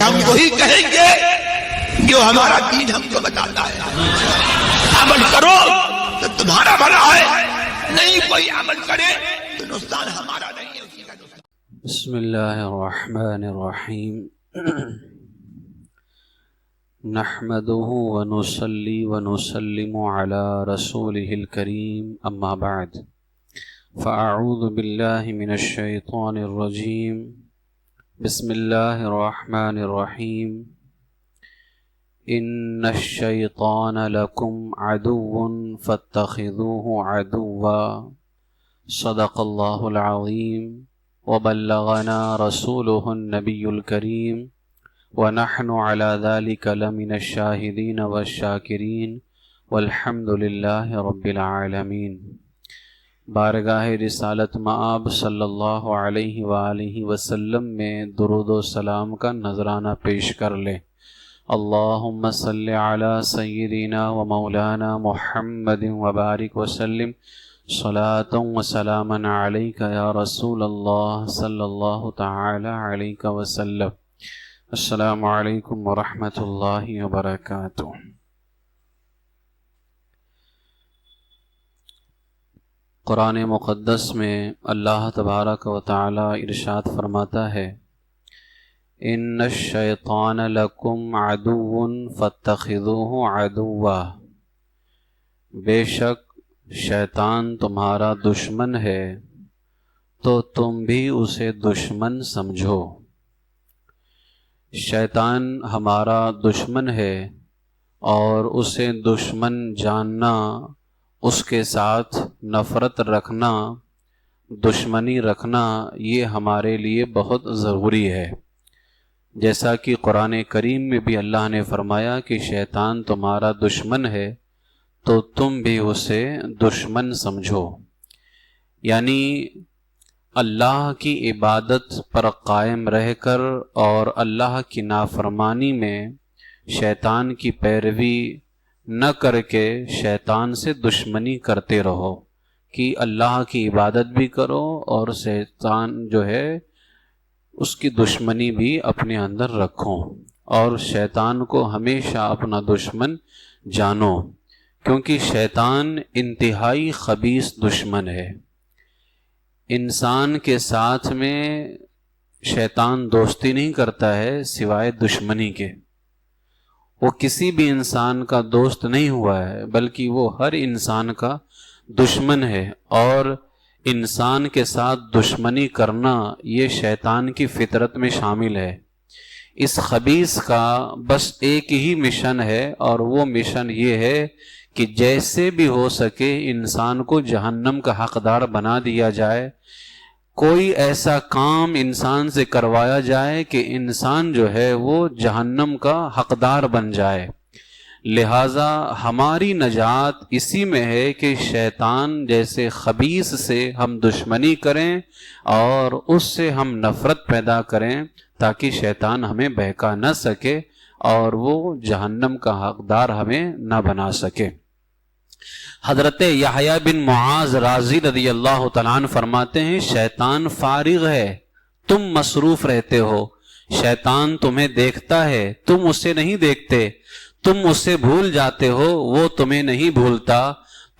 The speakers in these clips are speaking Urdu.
ہم وہی کہیں گے جو ہمارا دین ہم کو بتاتا ہے. عمل کرو تو تمہارا بھلا ہے، نہیں کوئی عمل کرے تو نقصان ہمارا نہیں ہے، اسی کا نقصان. بسم اللہ الرحمن الرحیم. نحمده ونصلي ونسلم على رسوله الكريم اما بعد فاعوذ بالله من الشيطان الرجيم. بسم الله الرحمن الرحيم. ان الشيطان لكم عدو فاتخذوه عدوا. صدق الله العظيم وبلغنا رسوله النبي الكريم ونحن على ذلك لمن الشاهدين والشاكرين والحمد لله رب العالمين. بارگاہ رسالت مآب صلی اللہ علیہ وآلہ وسلم میں درود و سلام کا نذرانہ پیش کر لیں. اللہم صلی علی سیدنا و مولانا محمد وبارک وسلم صلاۃ و سلاما علیک یا رسول اللہ صلی اللہ تعالی علیہ وسلم. السلام علیکم ورحمۃ اللہ وبرکاتہ. قرآن مقدس میں اللہ تبارک و تعالی ارشاد فرماتا ہے ان الشیطان لکم عدو فاتخذوه عدوا. بے شک شیطان تمہارا دشمن ہے تو تم بھی اسے دشمن سمجھو. شیطان ہمارا دشمن ہے اور اسے دشمن جاننا، اس کے ساتھ نفرت رکھنا، دشمنی رکھنا یہ ہمارے لیے بہت ضروری ہے. جیسا کہ قرآن کریم میں بھی اللہ نے فرمایا کہ شیطان تمہارا دشمن ہے تو تم بھی اسے دشمن سمجھو. یعنی اللہ کی عبادت پر قائم رہ کر اور اللہ کی نافرمانی میں شیطان کی پیروی نہ کر کے شیطان سے دشمنی کرتے رہو کہ اللہ کی عبادت بھی کرو اور شیطان جو ہے اس کی دشمنی بھی اپنے اندر رکھو اور شیطان کو ہمیشہ اپنا دشمن جانو، کیونکہ شیطان انتہائی خبیث دشمن ہے. انسان کے ساتھ میں شیطان دوستی نہیں کرتا ہے سوائے دشمنی کے. وہ کسی بھی انسان کا دوست نہیں ہوا ہے بلکہ وہ ہر انسان کا دشمن ہے، اور انسان کے ساتھ دشمنی کرنا یہ شیطان کی فطرت میں شامل ہے. اس خبیث کا بس ایک ہی مشن ہے اور وہ مشن یہ ہے کہ جیسے بھی ہو سکے انسان کو جہنم کا حقدار بنا دیا جائے. کوئی ایسا کام انسان سے کروایا جائے کہ انسان جو ہے وہ جہنم کا حقدار بن جائے. لہٰذا ہماری نجات اسی میں ہے کہ شیطان جیسے خبیث سے ہم دشمنی کریں اور اس سے ہم نفرت پیدا کریں تاکہ شیطان ہمیں بہکا نہ سکے اور وہ جہنم کا حقدار ہمیں نہ بنا سکے. حضرت یحییٰ بن معاذ راضی رضی اللہ تعالیٰ عنہ فرماتے ہیں شیطان فارغ ہے، تم مصروف رہتے ہو. شیطان تمہیں دیکھتا ہے، تم اسے نہیں دیکھتے. تم اسے بھول جاتے ہو، وہ تمہیں نہیں بھولتا.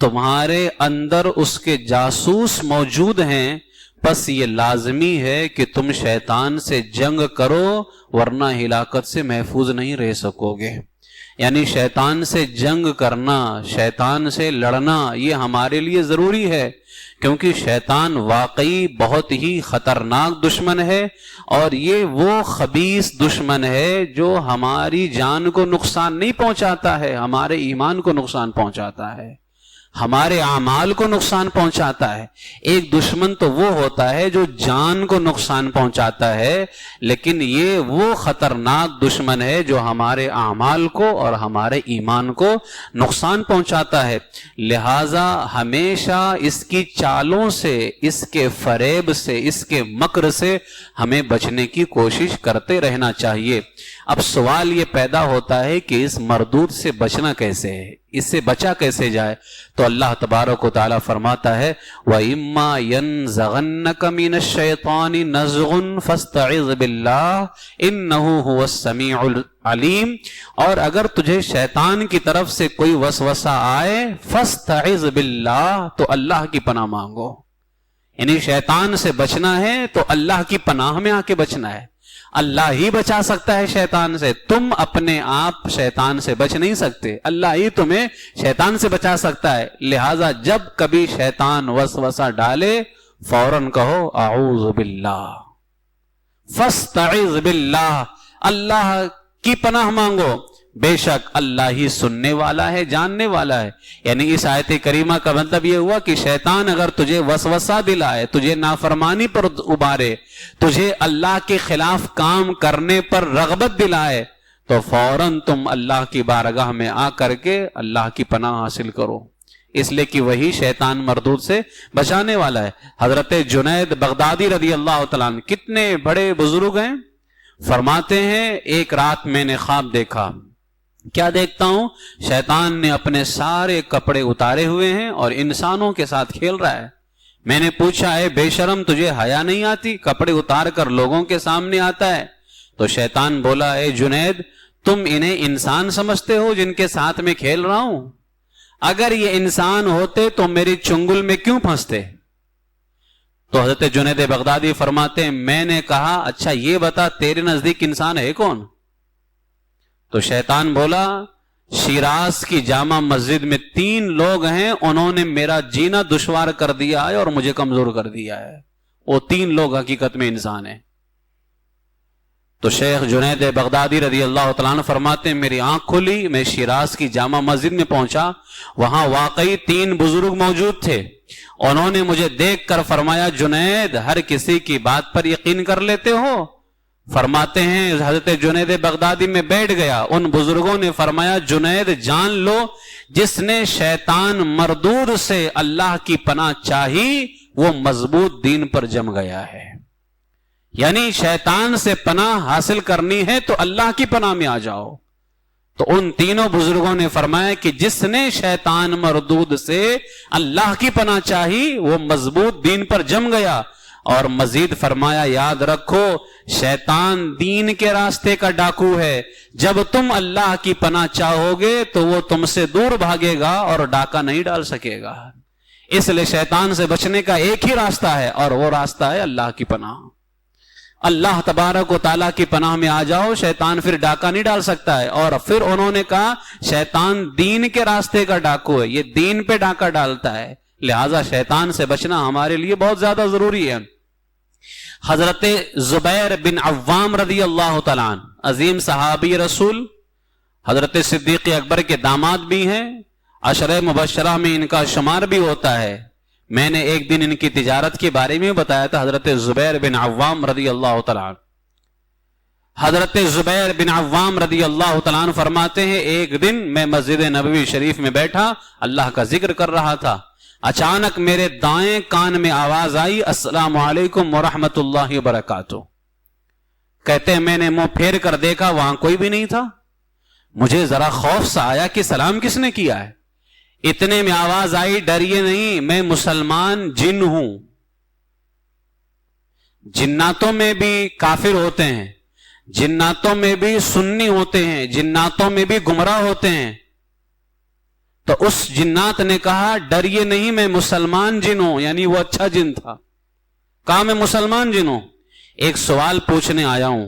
تمہارے اندر اس کے جاسوس موجود ہیں، بس یہ لازمی ہے کہ تم شیطان سے جنگ کرو ورنہ ہلاکت سے محفوظ نہیں رہ سکو گے. یعنی شیطان سے جنگ کرنا، شیطان سے لڑنا یہ ہمارے لیے ضروری ہے، کیونکہ شیطان واقعی بہت ہی خطرناک دشمن ہے اور یہ وہ خبیث دشمن ہے جو ہماری جان کو نقصان نہیں پہنچاتا ہے، ہمارے ایمان کو نقصان پہنچاتا ہے، ہمارے اعمال کو نقصان پہنچاتا ہے. ایک دشمن تو وہ ہوتا ہے جو جان کو نقصان پہنچاتا ہے، لیکن یہ وہ خطرناک دشمن ہے جو ہمارے اعمال کو اور ہمارے ایمان کو نقصان پہنچاتا ہے. لہٰذا ہمیشہ اس کی چالوں سے، اس کے فریب سے، اس کے مکر سے ہمیں بچنے کی کوشش کرتے رہنا چاہیے. اب سوال یہ پیدا ہوتا ہے کہ اس مردود سے بچنا کیسے ہے، اس سے بچا کیسے جائے؟ تو اللہ تبارک و تعالیٰ فرماتا ہے وَإِمَّا يَنزَغَنَّكَ مِنَ الشَّيْطَانِ نَزْغٌ فَاسْتَعِذْ بِاللَّهِ إِنَّهُ هُوَ السَّمِيعُ الْعَلِيمُ، اور اگر تجھے شیطان کی طرف سے کوئی وسوسہ آئے فَاسْتَعِذْ بِاللَّهِ، تو اللہ کی پناہ مانگو، یعنی شیطان سے بچنا ہے تو اللہ کی پناہ میں آ کے بچنا ہے۔ اللہ ہی بچا سکتا ہے شیطان سے، تم اپنے آپ شیطان سے بچ نہیں سکتے، اللہ ہی تمہیں شیطان سے بچا سکتا ہے۔ لہذا جب کبھی شیطان وسوسہ ڈالے فوراً کہو اعوذ باللہ، فاستعذ باللہ، اللہ کی پناہ مانگو، بے شک اللہ ہی سننے والا ہے، جاننے والا ہے۔ یعنی اس آیت کریمہ کا مطلب یہ ہوا کہ شیطان اگر تجھے وسوسہ دلائے، تجھے نافرمانی پر ابھارے، تجھے اللہ کے خلاف کام کرنے پر رغبت دلائے، تو فوراً تم اللہ کی بارگاہ میں آ کر کے اللہ کی پناہ حاصل کرو، اس لیے کہ وہی شیطان مردود سے بچانے والا ہے۔ حضرت جنید بغدادی رضی اللہ تعالیٰ عنہ کتنے بڑے بزرگ ہیں، فرماتے ہیں ایک رات میں نے خواب دیکھا، کیا دیکھتا ہوں؟ شیطان نے اپنے سارے کپڑے اتارے ہوئے ہیں اور انسانوں کے ساتھ کھیل رہا ہے۔ میں نے پوچھا اے بے شرم، تجھے حیا نہیں آتی؟ کپڑے اتار کر لوگوں کے سامنے آتا ہے۔ تو شیطان بولا اے جنید، تم انہیں انسان سمجھتے ہو جن کے ساتھ میں کھیل رہا ہوں؟ اگر یہ انسان ہوتے تو میری چنگل میں کیوں پھنستے؟ تو حضرت جنید بغدادی فرماتے ہیں میں نے کہا اچھا یہ بتا تیرے نزدیک انسان ہے کون؟ تو شیطان بولا شیراز کی جامع مسجد میں 3 لوگ ہیں، انہوں نے میرا جینا دشوار کر دیا ہے اور مجھے کمزور کر دیا ہے، وہ 3 لوگ حقیقت میں انسان ہیں۔ تو شیخ جنید بغدادی رضی اللہ تعالیٰ عنہ فرماتے ہیں میری آنکھ کھلی، میں شیراز کی جامع مسجد میں پہنچا، وہاں واقعی 3 بزرگ موجود تھے۔ انہوں نے مجھے دیکھ کر فرمایا جنید ہر کسی کی بات پر یقین کر لیتے ہو؟ فرماتے ہیں حضرت جنید بغدادی میں بیٹھ گیا، ان بزرگوں نے فرمایا جنید جان لو جس نے شیطان مردود سے اللہ کی پناہ چاہی وہ مضبوط دین پر جم گیا ہے۔ یعنی شیطان سے پناہ حاصل کرنی ہے تو اللہ کی پناہ میں آ جاؤ۔ تو ان تینوں بزرگوں نے فرمایا کہ جس نے شیطان مردود سے اللہ کی پناہ چاہی وہ مضبوط دین پر جم گیا، اور مزید فرمایا یاد رکھو شیطان دین کے راستے کا ڈاکو ہے، جب تم اللہ کی پناہ چاہو گے تو وہ تم سے دور بھاگے گا اور ڈاکہ نہیں ڈال سکے گا۔ اس لیے شیطان سے بچنے کا ایک ہی راستہ ہے اور وہ راستہ ہے اللہ کی پناہ۔ اللہ تبارک و تعالیٰ کی پناہ میں آ جاؤ، شیطان پھر ڈاکہ نہیں ڈال سکتا ہے۔ اور پھر انہوں نے کہا شیطان دین کے راستے کا ڈاکو ہے، یہ دین پہ ڈاکہ ڈالتا ہے، لہذا شیطان سے بچنا ہمارے لیے بہت زیادہ ضروری ہے۔ حضرت زبیر بن عوام رضی اللہ تعالیٰ عنہ عظیم صحابی رسول، حضرت صدیق اکبر کے داماد بھی ہیں، عشرہ مبشرہ میں ان کا شمار بھی ہوتا ہے۔ میں نے ایک دن ان کی تجارت کے بارے میں بتایا تھا۔ حضرت زبیر بن عوام رضی اللہ تعالیٰ عنہ، حضرت زبیر بن عوام رضی اللہ تعالیٰ عنہ فرماتے ہیں ایک دن میں مسجد نبوی شریف میں بیٹھا اللہ کا ذکر کر رہا تھا، اچانک میرے دائیں کان میں آواز آئی السلام علیکم ورحمت اللہ وبرکاتہ۔ کہتے ہیں میں نے منہ پھیر کر دیکھا وہاں کوئی بھی نہیں تھا، مجھے ذرا خوف سا آیا کہ سلام کس نے کیا ہے۔ اتنے میں آواز آئی ڈریے نہیں میں مسلمان جن ہوں۔ جناتوں میں بھی کافر ہوتے ہیں، جناتوں میں بھی سنی ہوتے ہیں، جناتوں میں بھی گمراہ ہوتے ہیں۔ تو اس جنات نے کہا ڈریے نہیں میں مسلمان جن ہوں، یعنی وہ اچھا جن تھا۔ کہا میں مسلمان جن ہوں، ایک سوال پوچھنے آیا ہوں۔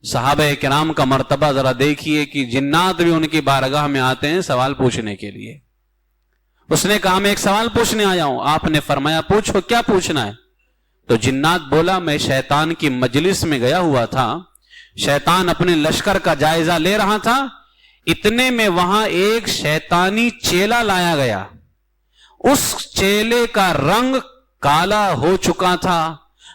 صحابہ کرام کا مرتبہ ذرا دیکھیے کہ جنات بھی ان کی بارگاہ میں آتے ہیں سوال پوچھنے کے لیے۔ اس نے کہا میں ایک سوال پوچھنے آیا ہوں۔ آپ نے فرمایا پوچھو کیا پوچھنا ہے؟ تو جنات بولا میں شیطان کی مجلس میں گیا ہوا تھا، شیطان اپنے لشکر کا جائزہ لے رہا تھا، اتنے میں وہاں ایک شیطانی چیلا لایا گیا، اس چیلے کا رنگ کالا ہو چکا تھا،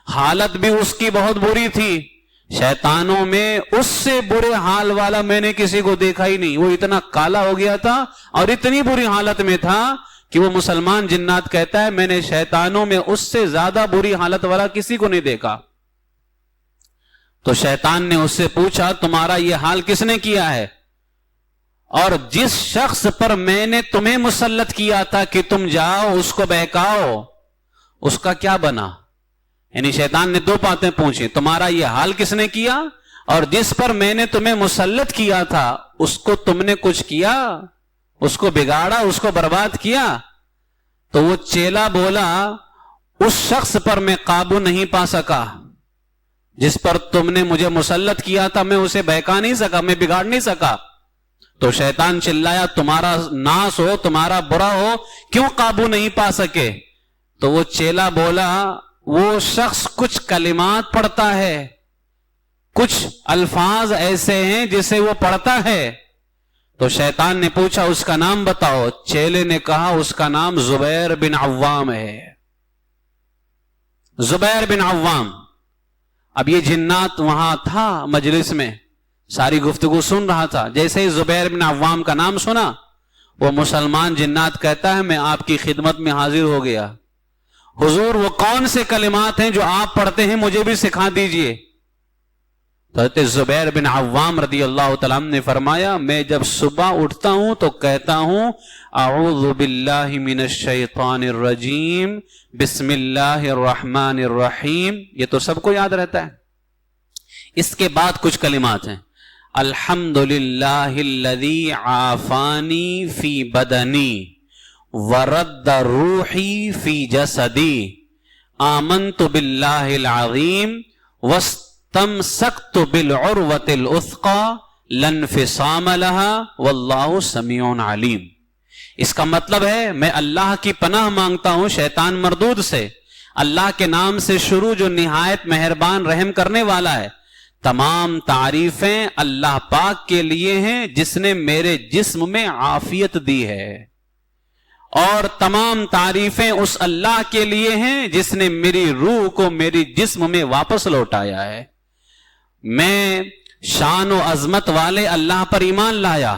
حالت بھی اس کی بہت بری تھی۔ شیطانوں میں اس سے برے حال والا میں نے کسی کو دیکھا ہی نہیں، وہ اتنا کالا ہو گیا تھا اور اتنی بری حالت میں تھا کہ وہ مسلمان جنات کہتا ہے میں نے شیطانوں میں اس سے زیادہ بری حالت والا کسی کو نہیں دیکھا۔ تو شیطان نے اس سے پوچھا تمہارا یہ حال کس نے کیا ہے؟ اور جس شخص پر میں نے تمہیں مسلط کیا تھا کہ تم جاؤ اس کو بہکاؤ، اس کا کیا بنا؟ یعنی شیطان نے دو باتیں پوچھی، تمہارا یہ حال کس نے کیا، اور جس پر میں نے تمہیں مسلط کیا تھا اس کو تم نے کچھ کیا، اس کو بگاڑا، اس کو برباد کیا؟ تو وہ چیلا بولا اس شخص پر میں قابو نہیں پا سکا جس پر تم نے مجھے مسلط کیا تھا، میں اسے بہکا نہیں سکا، میں بگاڑ نہیں سکا۔ تو شیطان چلایا تمہارا ناس ہو، تمہارا برا ہو، کیوں قابو نہیں پا سکے؟ تو وہ چیلا بولا وہ شخص کچھ کلمات پڑھتا ہے، کچھ الفاظ ایسے ہیں جسے وہ پڑھتا ہے۔ تو شیطان نے پوچھا اس کا نام بتاؤ، چیلے نے کہا اس کا نام زبیر بن عوام ہے، زبیر بن عوام۔ اب یہ جنات وہاں تھا مجلس میں، ساری گفتگو سن رہا تھا، جیسے ہی زبیر بن عوام کا نام سنا وہ مسلمان جنات کہتا ہے میں آپ کی خدمت میں حاضر ہو گیا، حضور وہ کون سے کلمات ہیں جو آپ پڑھتے ہیں مجھے بھی سکھا دیجئے۔ تو حضرت زبیر بن عوام رضی اللہ تعالیٰ عنہ نے فرمایا میں جب صبح اٹھتا ہوں تو کہتا ہوں اعوذ باللہ من الشیطان الرجیم بسم اللہ الرحمن الرحیم، یہ تو سب کو یاد رہتا ہے۔ اس کے بعد کچھ کلمات ہیں، الحمدللہ الذی عافانی فی بدنی ورد روحی فی جسدی آمنت باللہ العظیم واستمسکت بالعروۃ الوثقی لا انفصام لها واللہ سمیع علیم۔ اس کا مطلب ہے میں اللہ کی پناہ مانگتا ہوں شیطان مردود سے، اللہ کے نام سے شروع جو نہایت مہربان رحم کرنے والا ہے۔ تمام تعریفیں اللہ پاک کے لیے ہیں جس نے میرے جسم میں عافیت دی ہے، اور تمام تعریفیں اس اللہ کے لیے ہیں جس نے میری روح کو میری جسم میں واپس لوٹایا ہے۔ میں شان و عظمت والے اللہ پر ایمان لایا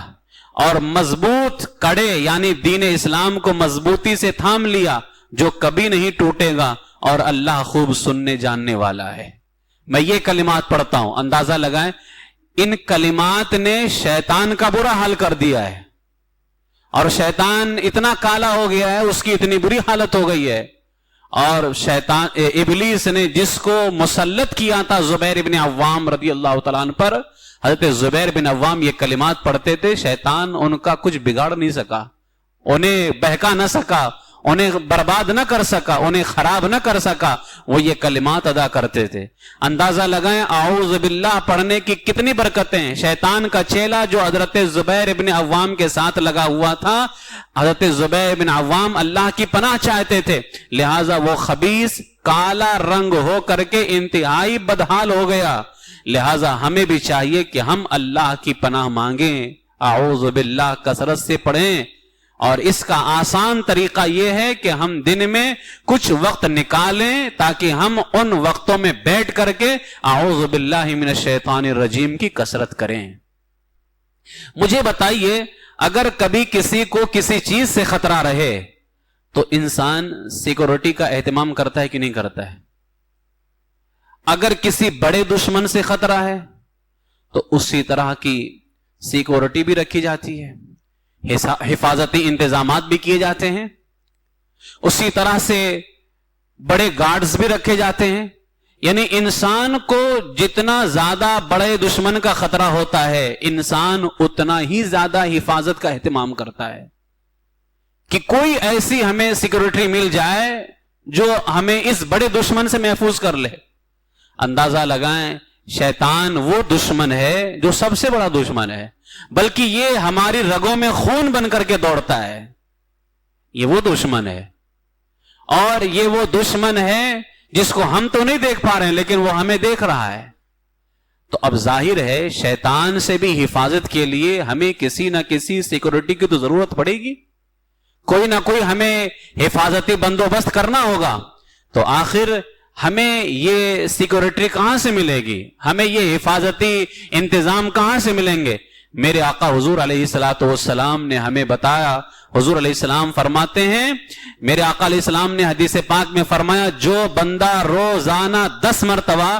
اور مضبوط کڑے یعنی دین اسلام کو مضبوطی سے تھام لیا جو کبھی نہیں ٹوٹے گا، اور اللہ خوب سننے جاننے والا ہے۔ میں یہ کلمات پڑھتا ہوں، اندازہ لگائیں ان کلمات نے شیطان کا برا حال کر دیا ہے، اور شیطان اتنا کالا ہو گیا ہے، اس کی اتنی بری حالت ہو گئی ہے، اور شیطان ابلیس نے جس کو مسلط کیا تھا زبیر بن عوام رضی اللہ تعالیٰ عنہ پر، حضرت زبیر بن عوام یہ کلمات پڑھتے تھے، شیطان ان کا کچھ بگاڑ نہیں سکا، انہیں بہکا نہ سکا، انہیں برباد نہ کر سکا، انہیں خراب نہ کر سکا، وہ یہ کلمات ادا کرتے تھے۔ اندازہ لگائیں اعوذ باللہ پڑھنے کی کتنی برکتیں ہیں۔ شیطان کا چیلا جو حضرت زبیر بن عوام کے ساتھ لگا ہوا تھا، حضرت زبیر بن عوام اللہ کی پناہ چاہتے تھے، لہٰذا وہ خبیث کالا رنگ ہو کر کے انتہائی بدحال ہو گیا۔ لہٰذا ہمیں بھی چاہیے کہ ہم اللہ کی پناہ مانگیں، اعوذ باللہ کثرت سے پڑھیں، اور اس کا آسان طریقہ یہ ہے کہ ہم دن میں کچھ وقت نکالیں تاکہ ہم ان وقتوں میں بیٹھ کر کے اعوذ باللہ من الشیطان الرجیم کی کثرت کریں۔ مجھے بتائیے اگر کبھی کسی کو کسی چیز سے خطرہ رہے تو انسان سیکورٹی کا اہتمام کرتا ہے کہ نہیں کرتا ہے؟ اگر کسی بڑے دشمن سے خطرہ ہے تو اسی طرح کی سیکورٹی بھی رکھی جاتی ہے، حفاظتی انتظامات بھی کیے جاتے ہیں، اسی طرح سے بڑے گارڈز بھی رکھے جاتے ہیں۔ یعنی انسان کو جتنا زیادہ بڑے دشمن کا خطرہ ہوتا ہے انسان اتنا ہی زیادہ حفاظت کا اہتمام کرتا ہے کہ کوئی ایسی ہمیں سیکورٹی مل جائے جو ہمیں اس بڑے دشمن سے محفوظ کر لے۔ اندازہ لگائیں شیطان وہ دشمن ہے جو سب سے بڑا دشمن ہے، بلکہ یہ ہماری رگوں میں خون بن کر کے دوڑتا ہے، یہ وہ دشمن ہے، اور یہ وہ دشمن ہے جس کو ہم تو نہیں دیکھ پا رہے ہیں لیکن وہ ہمیں دیکھ رہا ہے۔ تو اب ظاہر ہے شیطان سے بھی حفاظت کے لیے ہمیں کسی نہ کسی سیکورٹی کی تو ضرورت پڑے گی، کوئی نہ کوئی ہمیں حفاظتی بندوبست کرنا ہوگا۔ تو آخر ہمیں یہ سیکورٹی کہاں سے ملے گی، ہمیں یہ حفاظتی انتظام کہاں سے ملیں گے؟ میرے آقا حضور علیہ الصلوۃ والسلام نے ہمیں بتایا۔ حضور علیہ السلام فرماتے ہیں، میرے آقا علیہ السلام نے حدیث پاک میں فرمایا جو بندہ روزانہ 10 مرتبہ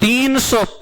300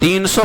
300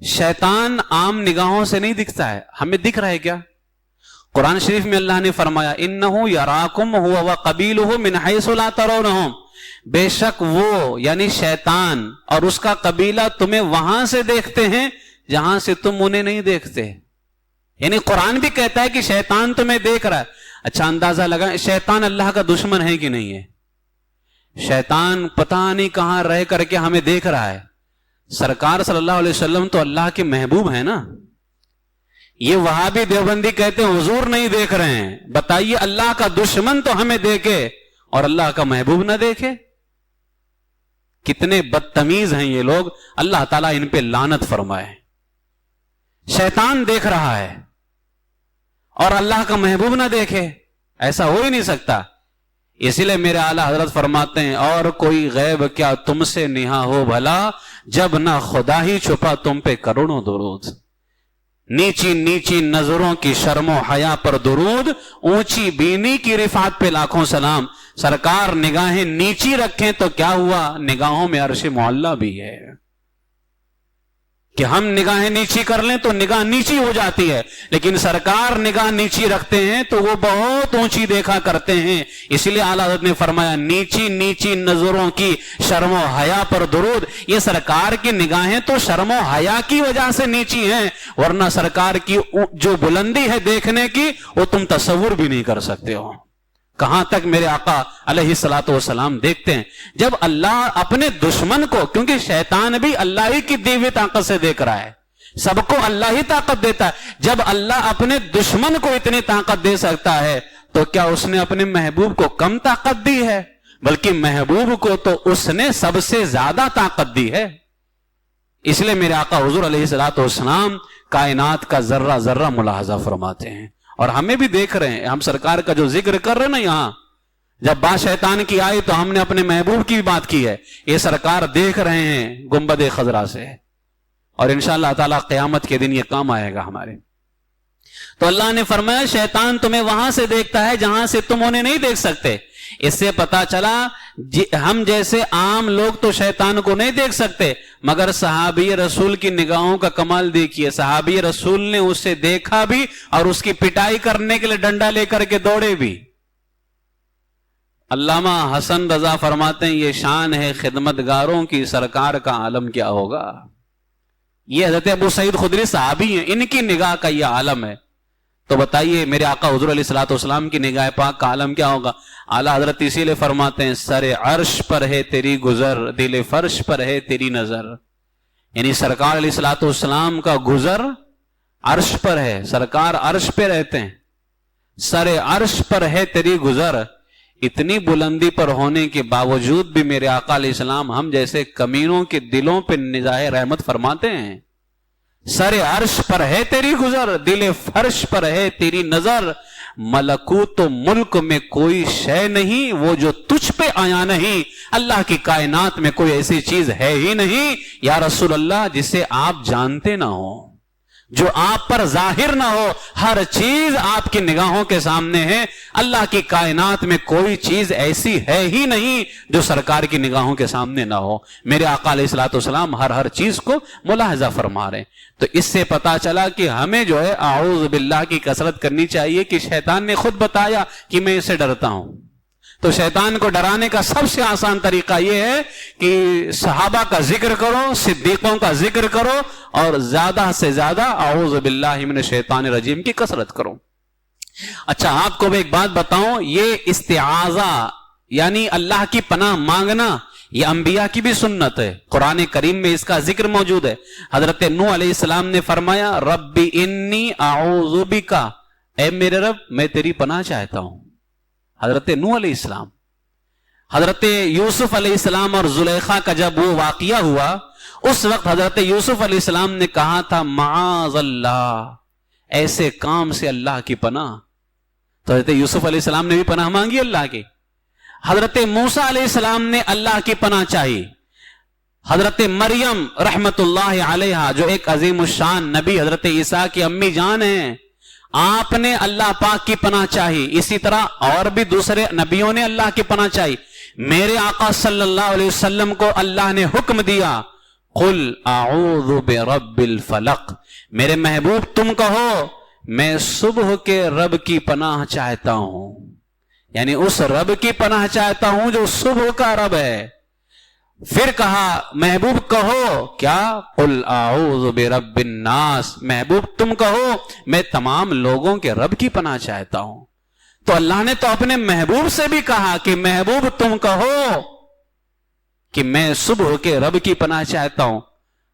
شیطان عام نگاہوں سے نہیں دکھتا ہے، ہمیں دکھ رہا ہے کیا؟ قرآن شریف میں اللہ نے فرمایا انہو یراکم ہوا وقبیلہ من حیث لا ترونہم، بے شک وہ یعنی شیطان اور اس کا قبیلہ تمہیں وہاں سے دیکھتے ہیں جہاں سے تم انہیں نہیں دیکھتے. یعنی قرآن بھی کہتا ہے کہ شیطان تمہیں دیکھ رہا ہے. اچھا اندازہ لگا شیطان اللہ کا دشمن ہے کہ نہیں ہے؟ شیطان پتہ نہیں کہاں رہ کر کے ہمیں دیکھ رہا ہے. سرکار صلی اللہ علیہ وسلم تو اللہ کے محبوب ہیں نا. یہ وہابی دیوبندی کہتے ہیں حضور نہیں دیکھ رہے ہیں. بتائیے اللہ کا دشمن تو ہمیں دیکھے اور اللہ کا محبوب نہ دیکھے؟ کتنے بدتمیز ہیں یہ لوگ، اللہ تعالیٰ ان پہ لعنت فرمائے. شیطان دیکھ رہا ہے اور اللہ کا محبوب نہ دیکھے، ایسا ہو ہی نہیں سکتا. اسی لیے میرے اعلیٰ حضرت فرماتے ہیں اور کوئی غیب کیا تم سے نہا ہو بھلا، جب نہ خدا ہی چھپا تم پہ کروڑوں درود. نیچی نیچی نظروں کی شرم و حیا پر درود، اونچی بینی کی رفعت پہ لاکھوں سلام. سرکار نگاہیں نیچی رکھیں تو کیا ہوا، نگاہوں میں عرش معلیٰ بھی ہے. کہ ہم نگاہیں نیچی کر لیں تو نگاہ نیچی ہو جاتی ہے، لیکن سرکار نگاہ نیچی رکھتے ہیں تو وہ بہت اونچی دیکھا کرتے ہیں. اس لیے اعلیٰ حضرت نے فرمایا نیچی نیچی نظروں کی شرم و حیا پر درود. یہ سرکار کی نگاہیں تو شرم و حیا کی وجہ سے نیچی ہیں، ورنہ سرکار کی جو بلندی ہے دیکھنے کی وہ تم تصور بھی نہیں کر سکتے ہو. کہاں تک میرے آقا علیہ الصلوۃ والسلام دیکھتے ہیں. جب اللہ اپنے دشمن کو، کیونکہ شیطان بھی اللہ ہی کی دی ہوئی طاقت سے دیکھ رہا ہے، سب کو اللہ ہی طاقت دیتا ہے. جب اللہ اپنے دشمن کو اتنی طاقت دے سکتا ہے تو کیا اس نے اپنے محبوب کو کم طاقت دی ہے؟ بلکہ محبوب کو تو اس نے سب سے زیادہ طاقت دی ہے. اس لیے میرے آقا حضور علیہ الصلوۃ والسلام کائنات کا ذرہ ذرہ ملاحظہ فرماتے ہیں، اور ہمیں بھی دیکھ رہے ہیں. ہم سرکار کا جو ذکر کر رہے ہیں نا، یہاں جب بات شیطان کی آئی تو ہم نے اپنے محبوب کی بات کی ہے. یہ سرکار دیکھ رہے ہیں گنبد خضرا سے، اور انشاءاللہ تعالی قیامت کے دن یہ کام آئے گا ہمارے. تو اللہ نے فرمایا شیطان تمہیں وہاں سے دیکھتا ہے جہاں سے تم انہیں نہیں دیکھ سکتے. اس سے پتا چلا ہم جیسے عام لوگ تو شیطان کو نہیں دیکھ سکتے، مگر صحابی رسول کی نگاہوں کا کمال دیکھیے. صحابی رسول نے اسے دیکھا بھی اور اس کی پٹائی کرنے کے لیے ڈنڈا لے کر کے دوڑے بھی. علامہ حسن رضا فرماتے ہیں یہ شان ہے خدمتگاروں کی، سرکار کا عالم کیا ہوگا. یہ حضرت ابو سعید خدری صحابی ہیں، ان کی نگاہ کا یہ عالم ہے. تو بتائیے میرے آقا حضور علیہ الصلوۃ والسلام کی نگاہ پاک کا عالم کیا ہوگا. اعلیٰ حضرت اسی لیے فرماتے ہیں سر عرش پر ہے تیری گزر، دل فرش پر ہے تیری نظر. یعنی سرکار علیہ الصلوۃ والسلام کا گزر عرش پر ہے، سرکار عرش پہ رہتے ہیں. سر عرش پر ہے تیری گزر. اتنی بلندی پر ہونے کے باوجود بھی میرے آقا علیہ السلام ہم جیسے کمینوں کے دلوں پہ نگاہ رحمت فرماتے ہیں. سر عرش پر ہے تیری گزر، دل فرش پر ہے تیری نظر. ملکوت و ملک میں کوئی شے نہیں وہ جو تجھ پہ آیا نہیں. اللہ کی کائنات میں کوئی ایسی چیز ہے ہی نہیں یا رسول اللہ جسے آپ جانتے نہ ہو، جو آپ پر ظاہر نہ ہو. ہر چیز آپ کی نگاہوں کے سامنے ہے. اللہ کی کائنات میں کوئی چیز ایسی ہے ہی نہیں جو سرکار کی نگاہوں کے سامنے نہ ہو. میرے آقا علیہ الصلوۃ والسلام ہر چیز کو ملاحظہ فرما رہے ہیں. تو اس سے پتا چلا کہ ہمیں جو ہے اعوذ باللہ کی کثرت کرنی چاہیے کہ شیطان نے خود بتایا کہ میں اسے ڈرتا ہوں. تو شیطان کو ڈرانے کا سب سے آسان طریقہ یہ ہے کہ صحابہ کا ذکر کرو، صدیقوں کا ذکر کرو، اور زیادہ سے زیادہ اعوذ باللہ من الشیطان الرجیم کی کثرت کرو. اچھا آپ کو میں ایک بات بتاؤں، یہ استعاذہ یعنی اللہ کی پناہ مانگنا یہ انبیاء کی بھی سنت ہے. قرآن کریم میں اس کا ذکر موجود ہے. حضرت نوح علیہ السلام نے فرمایا ربی انی اعوذ بکا، اے میرے رب میں تیری پناہ چاہتا ہوں. حضرت نوح علیہ السلام. حضرت یوسف علیہ السلام اور زلیخا کا جب وہ واقعہ ہوا اس وقت حضرت یوسف علیہ السلام نے کہا تھا معاذ اللہ، ایسے کام سے اللہ کی پناہ. تو حضرت یوسف علیہ السلام نے بھی پناہ مانگی اللہ کی. حضرت موسیٰ علیہ السلام نے اللہ کی پناہ چاہی. حضرت مریم رحمت اللہ علیہا جو ایک عظیم الشان نبی حضرت عیسیٰ کی امی جان ہیں، آپ نے اللہ پاک کی پناہ چاہی. اسی طرح اور بھی دوسرے نبیوں نے اللہ کی پناہ چاہی. میرے آقا صلی اللہ علیہ وسلم کو اللہ نے حکم دیا قل اعوذ برب الفلق، میرے محبوب تم کہو میں صبح کے رب کی پناہ چاہتا ہوں، یعنی اس رب کی پناہ چاہتا ہوں جو صبح کا رب ہے۔ پھر کہا محبوب کہو کیا؟ قل اعوذ برب الناس، محبوب تم کہو میں تمام لوگوں کے رب کی پناہ چاہتا ہوں۔ تو اللہ نے تو اپنے محبوب سے بھی کہا کہ محبوب تم کہو کہ میں صبح کے رب کی پناہ چاہتا ہوں،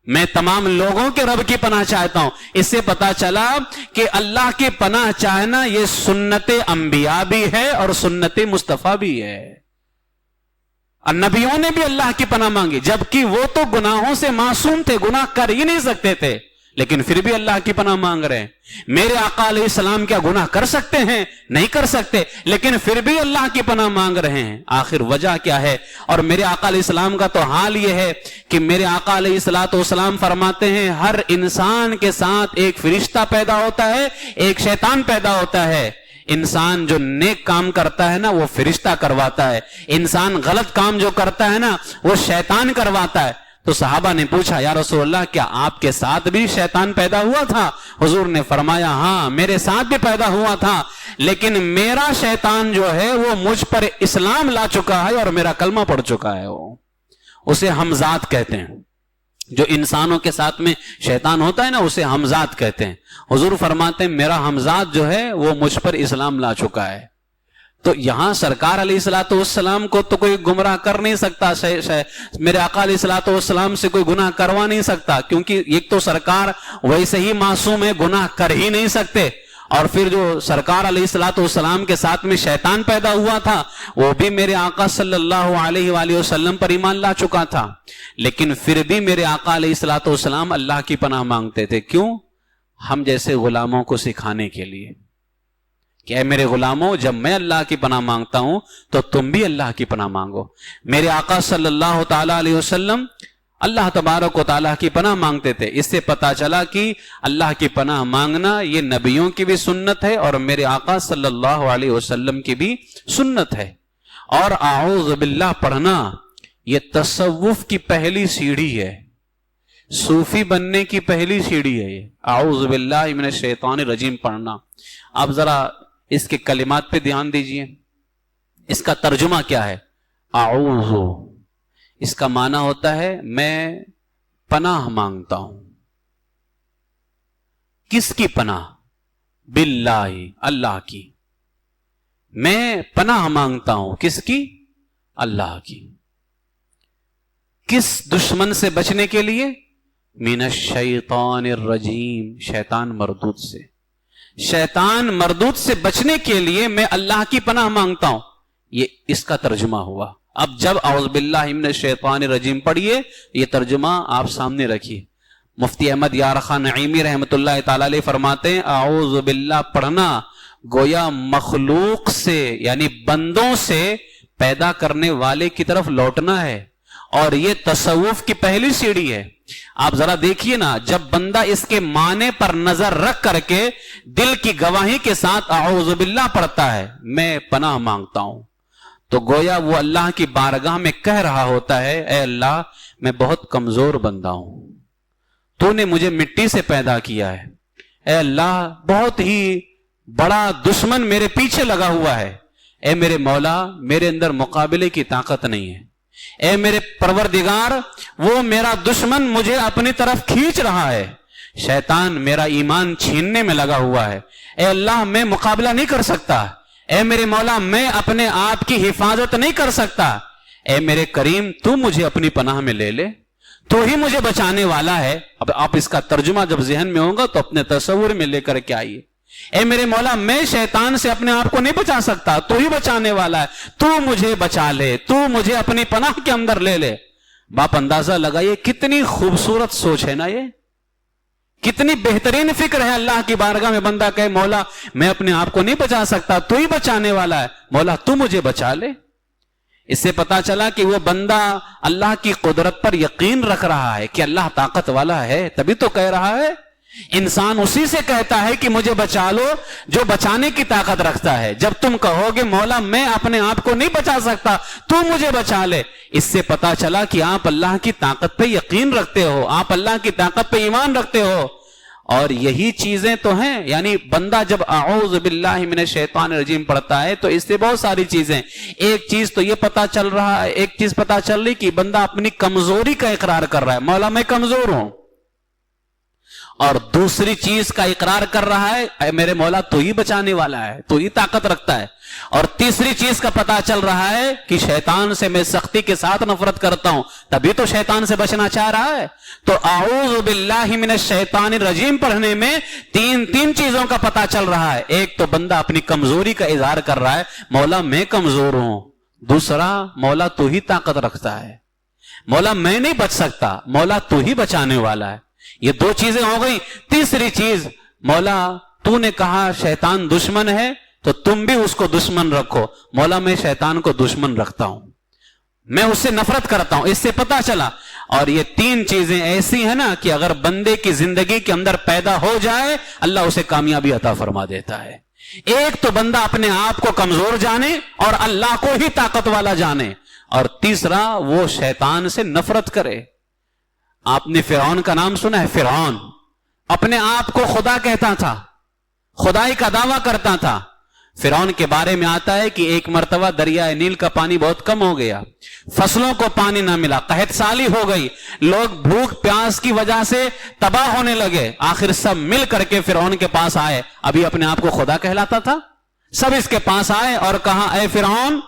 میں تمام لوگوں کے رب کی پناہ چاہتا ہوں۔ اس سے پتا چلا کہ اللہ کی پناہ چاہنا یہ سنت انبیاء بھی ہے اور سنت مصطفیٰ بھی ہے۔ نبیوں نے بھی اللہ کی پناہ مانگی، جبکہ وہ تو گناہوں سے معصوم تھے، گناہ کر ہی نہیں سکتے تھے، لیکن پھر بھی اللہ کی پناہ مانگ رہے ہیں۔ میرے آقا علیہ السلام کیا گناہ کر سکتے ہیں؟ نہیں کر سکتے، لیکن پھر بھی اللہ کی پناہ مانگ رہے ہیں۔ آخر وجہ کیا ہے؟ اور میرے آقا علیہ السلام کا تو حال یہ ہے کہ میرے آقا علیہ السلام فرماتے ہیں ہر انسان کے ساتھ ایک فرشتہ پیدا ہوتا ہے، ایک شیطان پیدا ہوتا ہے۔ انسان جو نیک کام کرتا ہے نا وہ فرشتہ کرواتا ہے، انسان غلط کام جو کرتا ہے نا وہ شیطان کرواتا ہے۔ تو صحابہ نے پوچھا یا رسول اللہ کیا آپ کے ساتھ بھی شیطان پیدا ہوا تھا؟ حضور نے فرمایا ہاں میرے ساتھ بھی پیدا ہوا تھا، لیکن میرا شیطان جو ہے وہ مجھ پر اسلام لا چکا ہے اور میرا کلمہ پڑھ چکا ہے۔ وہ اسے ہمزاد کہتے ہیں، جو انسانوں کے ساتھ میں شیطان ہوتا ہے نا اسے ہمزاد کہتے ہیں۔ حضور فرماتے ہیں میرا ہمزاد جو ہے وہ مجھ پر اسلام لا چکا ہے۔ تو یہاں سرکار علیہ الصلوۃ والسلام کو تو کوئی گمراہ کر نہیں سکتا، میرے آقا علیہ الصلوۃ والسلام سے کوئی گناہ کروا نہیں سکتا، کیونکہ ایک تو سرکار ویسے ہی معصوم ہے، گناہ کر ہی نہیں سکتے، اور پھر جو سرکار علیہ الصلوۃ والسلام کے ساتھ میں شیطان پیدا ہوا تھا وہ بھی میرے آقا صلی اللہ علیہ وآلہ وسلم پر ایمان لا چکا تھا، لیکن پھر بھی میرے آقا علیہ الصلوۃ والسلام اللہ کی پناہ مانگتے تھے۔ کیوں؟ ہم جیسے غلاموں کو سکھانے کے لیے کہ اے میرے غلاموں جب میں اللہ کی پناہ مانگتا ہوں تو تم بھی اللہ کی پناہ مانگو۔ میرے آقا صلی اللہ تعالی علیہ وسلم اللہ تبارک و تعالیٰ کی پناہ مانگتے تھے۔ اس سے پتا چلا کہ اللہ کی پناہ مانگنا یہ نبیوں کی بھی سنت ہے اور میرے آقا صلی اللہ علیہ وسلم کی بھی سنت ہے۔ اور اعوذ باللہ پڑھنا یہ تصوف کی پہلی سیڑھی ہے، صوفی بننے کی پہلی سیڑھی ہے یہ اعوذ باللہ من الشیطان الرجیم پڑھنا۔ آپ ذرا اس کے کلمات پہ دھیان دیجئے، اس کا ترجمہ کیا ہے؟ اعوذ، اس کا معنی ہوتا ہے میں پناہ مانگتا ہوں۔ کس کی پناہ؟ باللہ، اللہ کی۔ میں پناہ مانگتا ہوں کس کی؟ اللہ کی۔ کس دشمن سے بچنے کے لیے؟ من الشیطان الرجیم، شیطان مردود سے۔ شیطان مردود سے بچنے کے لیے میں اللہ کی پناہ مانگتا ہوں، یہ اس کا ترجمہ ہوا۔ اب جب اعوذ باللہ من الشیطان الرجیم پڑھیے یہ ترجمہ آپ سامنے رکھیے۔ مفتی احمد یار خان نعیمی رحمت اللہ تعالی علیہ فرماتے ہیں اعوذ باللہ پڑھنا گویا مخلوق سے یعنی بندوں سے پیدا کرنے والے کی طرف لوٹنا ہے، اور یہ تصوف کی پہلی سیڑھی ہے۔ آپ ذرا دیکھیے نا، جب بندہ اس کے معنی پر نظر رکھ کر کے دل کی گواہی کے ساتھ اعوذ باللہ پڑھتا ہے میں پناہ مانگتا ہوں، تو گویا وہ اللہ کی بارگاہ میں کہہ رہا ہوتا ہے اے اللہ میں بہت کمزور بندہ ہوں، تو نے مجھے مٹی سے پیدا کیا ہے، اے اللہ بہت ہی بڑا دشمن میرے پیچھے لگا ہوا ہے، اے میرے مولا میرے اندر مقابلے کی طاقت نہیں ہے، اے میرے پروردگار وہ میرا دشمن مجھے اپنی طرف کھینچ رہا ہے، شیطان میرا ایمان چھیننے میں لگا ہوا ہے، اے اللہ میں مقابلہ نہیں کر سکتا، اے میرے مولا میں اپنے آپ کی حفاظت نہیں کر سکتا، اے میرے کریم تو مجھے اپنی پناہ میں لے لے، تو ہی مجھے بچانے والا ہے۔ اب آپ اس کا ترجمہ جب ذہن میں ہوگا تو اپنے تصور میں لے کر کے آئیے، اے میرے مولا میں شیطان سے اپنے آپ کو نہیں بچا سکتا، تو ہی بچانے والا ہے، تو مجھے بچا لے، تو مجھے اپنی پناہ کے اندر لے لے۔ باپ اندازہ لگائیے کتنی خوبصورت سوچ ہے نا، یہ کتنی بہترین فکر ہے۔ اللہ کی بارگاہ میں بندہ کہے مولا میں اپنے آپ کو نہیں بچا سکتا، تو ہی بچانے والا ہے، مولا تو مجھے بچا لے۔ اس سے پتا چلا کہ وہ بندہ اللہ کی قدرت پر یقین رکھ رہا ہے کہ اللہ طاقت والا ہے، تبھی تو کہہ رہا ہے انسان اسی سے کہتا ہے کہ مجھے بچا لو جو بچانے کی طاقت رکھتا ہے. جب تم کہو گے مولا میں اپنے آپ کو نہیں بچا سکتا تو مجھے بچا لے, اس سے پتا چلا کہ آپ اللہ کی طاقت پہ یقین رکھتے ہو, آپ اللہ کی طاقت پہ ایمان رکھتے ہو. اور یہی چیزیں تو ہیں, یعنی بندہ جب اعوذ باللہ من الشیطان الرجیم پڑھتا ہے تو اس سے بہت ساری چیزیں, ایک چیز تو یہ پتا چل رہا ہے, ایک چیز پتا چل رہی کہ بندہ اپنی کمزوری کا اقرار کر رہا ہے, مولا میں کمزور ہوں. اور دوسری چیز کا اقرار کر رہا ہے اے میرے مولا تو ہی بچانے والا ہے, تو ہی طاقت رکھتا ہے. اور تیسری چیز کا پتا چل رہا ہے کہ شیطان سے میں سختی کے ساتھ نفرت کرتا ہوں, تبھی تو شیطان سے بچنا چاہ رہا ہے. تو اعوذ باللہ من الشیطان الرجیم پڑھنے میں تین چیزوں کا پتا چل رہا ہے. ایک تو بندہ اپنی کمزوری کا اظہار کر رہا ہے, مولا میں کمزور ہوں. دوسرا, مولا تو ہی طاقت رکھتا ہے, مولا میں نہیں بچ سکتا, مولا تو ہی بچانے والا ہے. یہ دو چیزیں ہو گئی. تیسری چیز, مولا تو نے کہا شیطان دشمن ہے تو تم بھی اس کو دشمن رکھو, مولا میں شیطان کو دشمن رکھتا ہوں, میں اس سے نفرت کرتا ہوں. اس سے پتا چلا. اور یہ تین چیزیں ایسی ہیں نا کہ اگر بندے کی زندگی کے اندر پیدا ہو جائے اللہ اسے کامیابی عطا فرما دیتا ہے. ایک تو بندہ اپنے آپ کو کمزور جانے اور اللہ کو ہی طاقت والا جانے, اور تیسرا وہ شیطان سے نفرت کرے. آپ نے فرعون کا نام سنا ہے؟ فرعون اپنے آپ کو خدا کہتا تھا, خدائی کا دعویٰ کرتا تھا. فرعون کے بارے میں آتا ہے کہ ایک مرتبہ دریائے نیل کا پانی بہت کم ہو گیا, فصلوں کو پانی نہ ملا, قحط سالی ہو گئی, لوگ بھوک پیاس کی وجہ سے تباہ ہونے لگے. آخر سب مل کر کے فرعون کے پاس آئے, ابھی اپنے آپ کو خدا کہلاتا تھا, سب اس کے پاس آئے اور کہا اے فرعون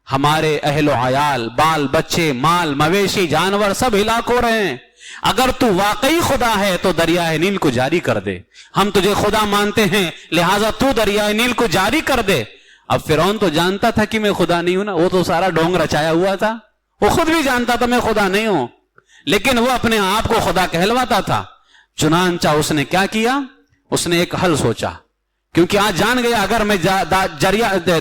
ہمارے اہل و عیال, بال بچے, مال مویشی, جانور سب ہلاک ہو رہے ہیں, اگر تو واقعی خدا ہے تو دریائے نیل کو جاری کر دے, ہم تجھے خدا مانتے ہیں لہٰذا تو دریائے نیل کو جاری کر دے. اب فرعون تو جانتا تھا کہ میں خدا نہیں ہوں نا, وہ تو سارا ڈھونگ رچایا ہوا تھا, وہ خود بھی جانتا تھا میں خدا نہیں ہوں, لیکن وہ اپنے آپ کو خدا کہلواتا تھا. چنانچہ اس نے کیا کیا, اس نے ایک حل سوچا, کیونکہ آج جان گیا اگر میں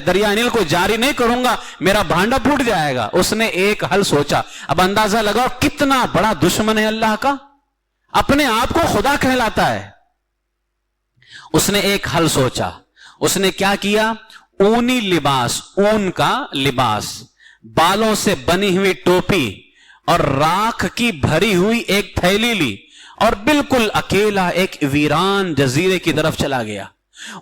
دریا نیل کو جاری نہیں کروں گا میرا بھانڈا پھوٹ جائے گا. اس نے ایک حل سوچا. اب اندازہ لگاؤ کتنا بڑا دشمن ہے اللہ کا, اپنے آپ کو خدا کہلاتا ہے. اس نے ایک حل سوچا. اس نے کیا کیا, اونی لباس, اون کا لباس, بالوں سے بنی ہوئی ٹوپی اور راکھ کی بھری ہوئی ایک تھیلی لی اور بالکل اکیلا ایک ویران جزیرے کی طرف چلا گیا.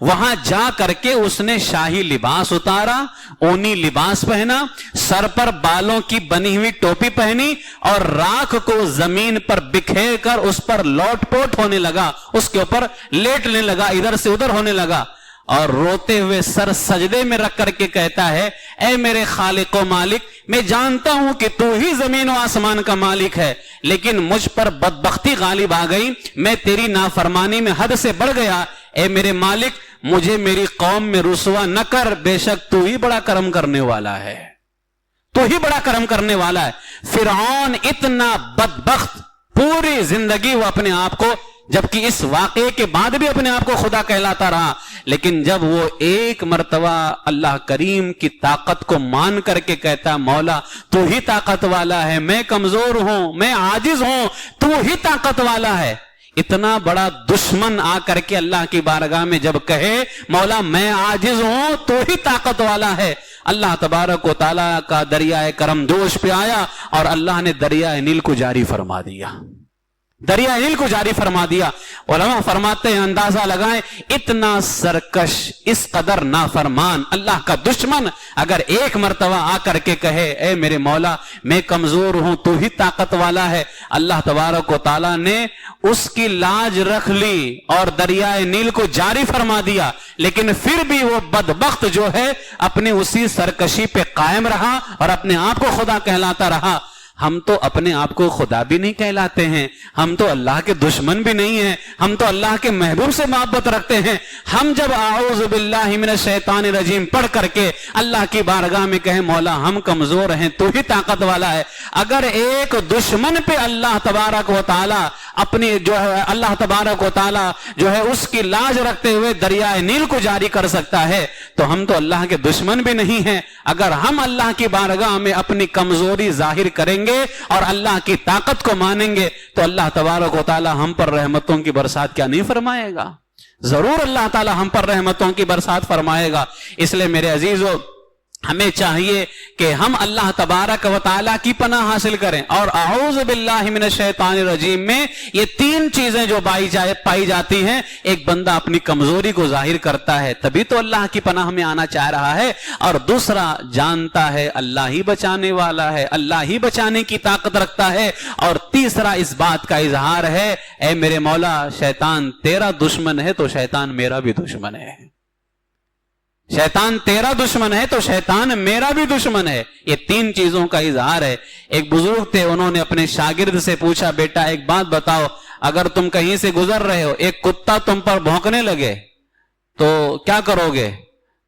وہاں جا کر کے اس نے شاہی لباس اتارا, اونی لباس پہنا, سر پر بالوں کی بنی ہوئی ٹوپی پہنی اور راکھ کو زمین پر بکھیر کر اس پر لوٹ پوٹ ہونے لگا, اس کے اوپر لیٹنے لگا, ادھر سے ادھر ہونے لگا اور روتے ہوئے سر سجدے میں رکھ کر کے کہتا ہے اے میرے خالق و مالک, میں جانتا ہوں کہ تو ہی زمین و آسمان کا مالک ہے, لیکن مجھ پر بدبختی غالب آ گئی, میں تیری نافرمانی میں حد سے بڑھ گیا. اے میرے مالک مجھے میری قوم میں رسوا نہ کر, بے شک تو ہی بڑا کرم کرنے والا ہے, تو ہی بڑا کرم کرنے والا ہے. فرعون اتنا بدبخت پوری زندگی وہ اپنے آپ کو, جبکہ اس واقعے کے بعد بھی اپنے آپ کو خدا کہلاتا رہا, لیکن جب وہ ایک مرتبہ اللہ کریم کی طاقت کو مان کر کے کہتا مولا تو ہی طاقت والا ہے, میں کمزور ہوں, میں عاجز ہوں, تو ہی طاقت والا ہے. اتنا بڑا دشمن آ کر کے اللہ کی بارگاہ میں جب کہے مولا میں عاجز ہوں تو ہی طاقت والا ہے, اللہ تبارک و تعالیٰ کا دریائے کرم جوش پہ آیا اور اللہ نے دریائے نیل کو جاری فرما دیا, دریا نیل کو جاری فرما دیا. علماء فرماتے ہیں اندازہ لگائیں اتنا سرکش, اس قدر نافرمان اللہ کا دشمن اگر ایک مرتبہ آ کر کے کہے اے میرے مولا میں کمزور ہوں تو ہی طاقت والا ہے, اللہ تبارک و تعالیٰ نے اس کی لاج رکھ لی اور دریائے نیل کو جاری فرما دیا. لیکن پھر بھی وہ بدبخت جو ہے اپنی اسی سرکشی پہ قائم رہا اور اپنے آپ کو خدا کہلاتا رہا. ہم تو اپنے آپ کو خدا بھی نہیں کہلاتے ہیں, ہم تو اللہ کے دشمن بھی نہیں ہیں, ہم تو اللہ کے محبوب سے محبت رکھتے ہیں. ہم جب اعوذ باللہ من الشیطان الرجیم پڑھ کر کے اللہ کی بارگاہ میں کہیں مولا ہم کمزور ہیں تو ہی طاقت والا ہے, اگر ایک دشمن پہ اللہ تبارک و تعالی اپنی جو ہے اللہ تبارک و تعالی جو ہے اس کی لاج رکھتے ہوئے دریائے نیل کو جاری کر سکتا ہے، تو ہم تو اللہ کے دشمن بھی نہیں ہیں۔ اگر ہم اللہ کی بارگاہ میں اپنی کمزوری ظاہر کریں گے اور اللہ کی طاقت کو مانیں گے تو اللہ تبارک و تعالی ہم پر رحمتوں کی برسات کیا نہیں فرمائے گا؟ ضرور اللہ تعالی ہم پر رحمتوں کی برسات فرمائے گا۔ اس لیے میرے عزیزو، ہمیں چاہیے کہ ہم اللہ تبارک و تعالیٰ کی پناہ حاصل کریں، اور اعوذ باللہ من الشیطان الرجیم میں یہ تین چیزیں جو پائی جاتی ہیں۔ ایک بندہ اپنی کمزوری کو ظاہر کرتا ہے تبھی تو اللہ کی پناہ میں آنا چاہ رہا ہے، اور دوسرا جانتا ہے اللہ ہی بچانے والا ہے، اللہ ہی بچانے کی طاقت رکھتا ہے، اور تیسرا اس بات کا اظہار ہے اے میرے مولا شیطان تیرا دشمن ہے تو شیطان میرا بھی دشمن ہے، شیطان تیرا دشمن ہے تو شیطان میرا بھی دشمن ہے۔ یہ تین چیزوں کا اظہار ہے۔ ایک بزرگ تھے، انہوں نے اپنے شاگرد سے پوچھا، بیٹا ایک بات بتاؤ، اگر تم کہیں سے گزر رہے ہو، ایک کتا تم پر بھونکنے لگے تو کیا کرو گے؟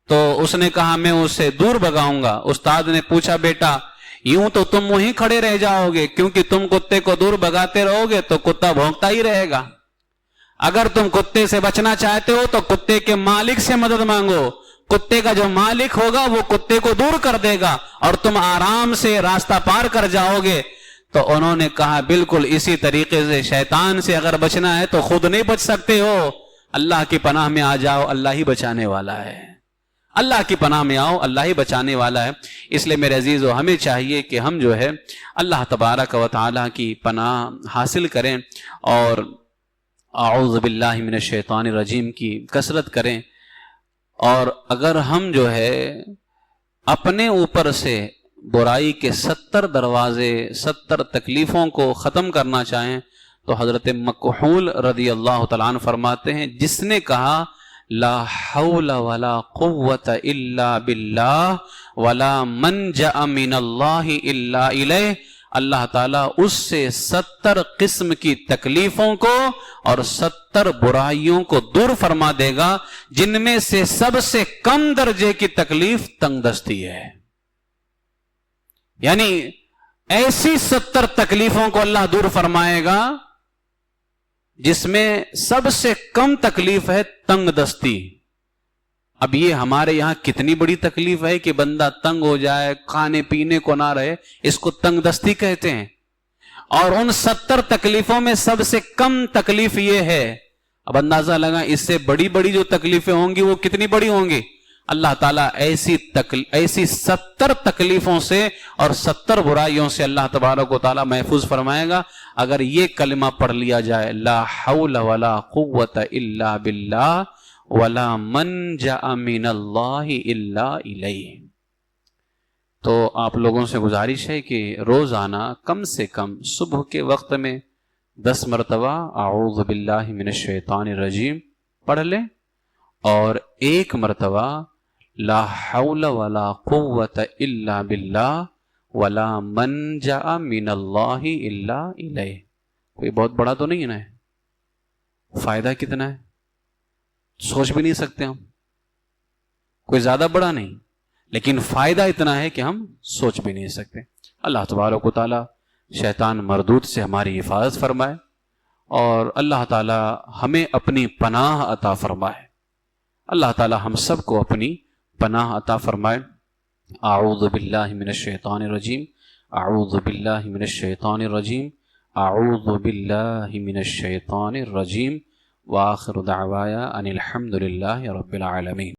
تو اس نے کہا میں اس سے دور بھگاؤں گا۔ استاد نے پوچھا، بیٹا یوں تو تم وہیں کھڑے رہ جاؤ گے، کیونکہ تم کتے کو دور بھگاتے رہو گے تو کتا بھونکتا ہی رہے گا۔ اگر تم کتے سے بچنا چاہتے ہو تو کتے کے مالک سے مدد مانگو، کتے کا جو مالک ہوگا وہ کتے کو دور کر دے گا اور تم آرام سے راستہ پار کر جاؤ گے۔ تو انہوں نے کہا بالکل اسی طریقے سے شیطان سے اگر بچنا ہے تو خود نہیں بچ سکتے ہو، اللہ کی پناہ میں آ جاؤ، اللہ ہی بچانے والا ہے، اللہ کی پناہ میں آؤ، اللہ ہی بچانے والا ہے۔ اس لیے میرے عزیزو، ہمیں چاہیے کہ ہم جو ہے اللہ تبارک و تعالیٰ کی پناہ حاصل کریں اور اعوذ باللہ من الشیطان الرجیم کی کثرت کریں، اور اگر ہم جو ہے اپنے اوپر سے برائی کے 70 دروازے 70 تکلیفوں کو ختم کرنا چاہیں تو حضرت مکحول رضی اللہ تعالیٰ عنہ فرماتے ہیں، جس نے کہا لا حول ولا قوت الا باللہ ولا منجأ من اللہ الا الیہ، اللہ تعالیٰ اس سے 70 قسم کی تکلیفوں کو اور 70 برائیوں کو دور فرما دے گا، جن میں سے سب سے کم درجے کی تکلیف تنگ دستی ہے۔ یعنی ایسی 70 تکلیفوں کو اللہ دور فرمائے گا جس میں سب سے کم تکلیف ہے تنگ دستی۔ اب یہ ہمارے یہاں کتنی بڑی تکلیف ہے کہ بندہ تنگ ہو جائے، کھانے پینے کو نہ رہے، اس کو تنگ دستی کہتے ہیں۔ اور ان 70 تکلیفوں میں سب سے کم تکلیف یہ ہے، اب اندازہ لگا اس سے بڑی بڑی جو تکلیفیں ہوں گی وہ کتنی بڑی ہوں گی۔ اللہ تعالیٰ ایسی 70 تکلیفوں سے اور 70 برائیوں سے اللہ تبارک و تعالیٰ محفوظ فرمائے گا اگر یہ کلمہ پڑھ لیا جائے، لا حول ولا قوت الا باللہ ولا منجأ من اللہ الا الیہ۔ تو آپ لوگوں سے گزارش ہے کہ روزانہ کم سے کم صبح کے وقت میں 10 مرتبہ اعوذ باللہ من الشیطان الرجیم پڑھ لیں، اور 1 مرتبہ لا حول ولا قوت الا باللہ ولا منجأ من اللہ الا الیہ۔ کوئی بہت بڑا تو نہیں ہے نا، فائدہ کتنا ہے سوچ بھی نہیں سکتے ہم، کوئی زیادہ بڑا نہیں، لیکن فائدہ اتنا ہے کہ ہم سوچ بھی نہیں سکتے۔ اللہ تبارک و تعالی شیطان مردود سے ہماری حفاظت فرمائے، اور اللہ تعالی ہمیں اپنی پناہ عطا فرمائے۔ اللہ تعالی ہم سب کو اپنی پناہ عطا فرمائے۔ اعوذ باللہ من الشیطان الرجیم، اعوذ باللہ من الشیطان الرجیم، اعوذ باللہ من الشیطان الرجیم، وآخر دعوایا ان الحمد للہ رب العالمین۔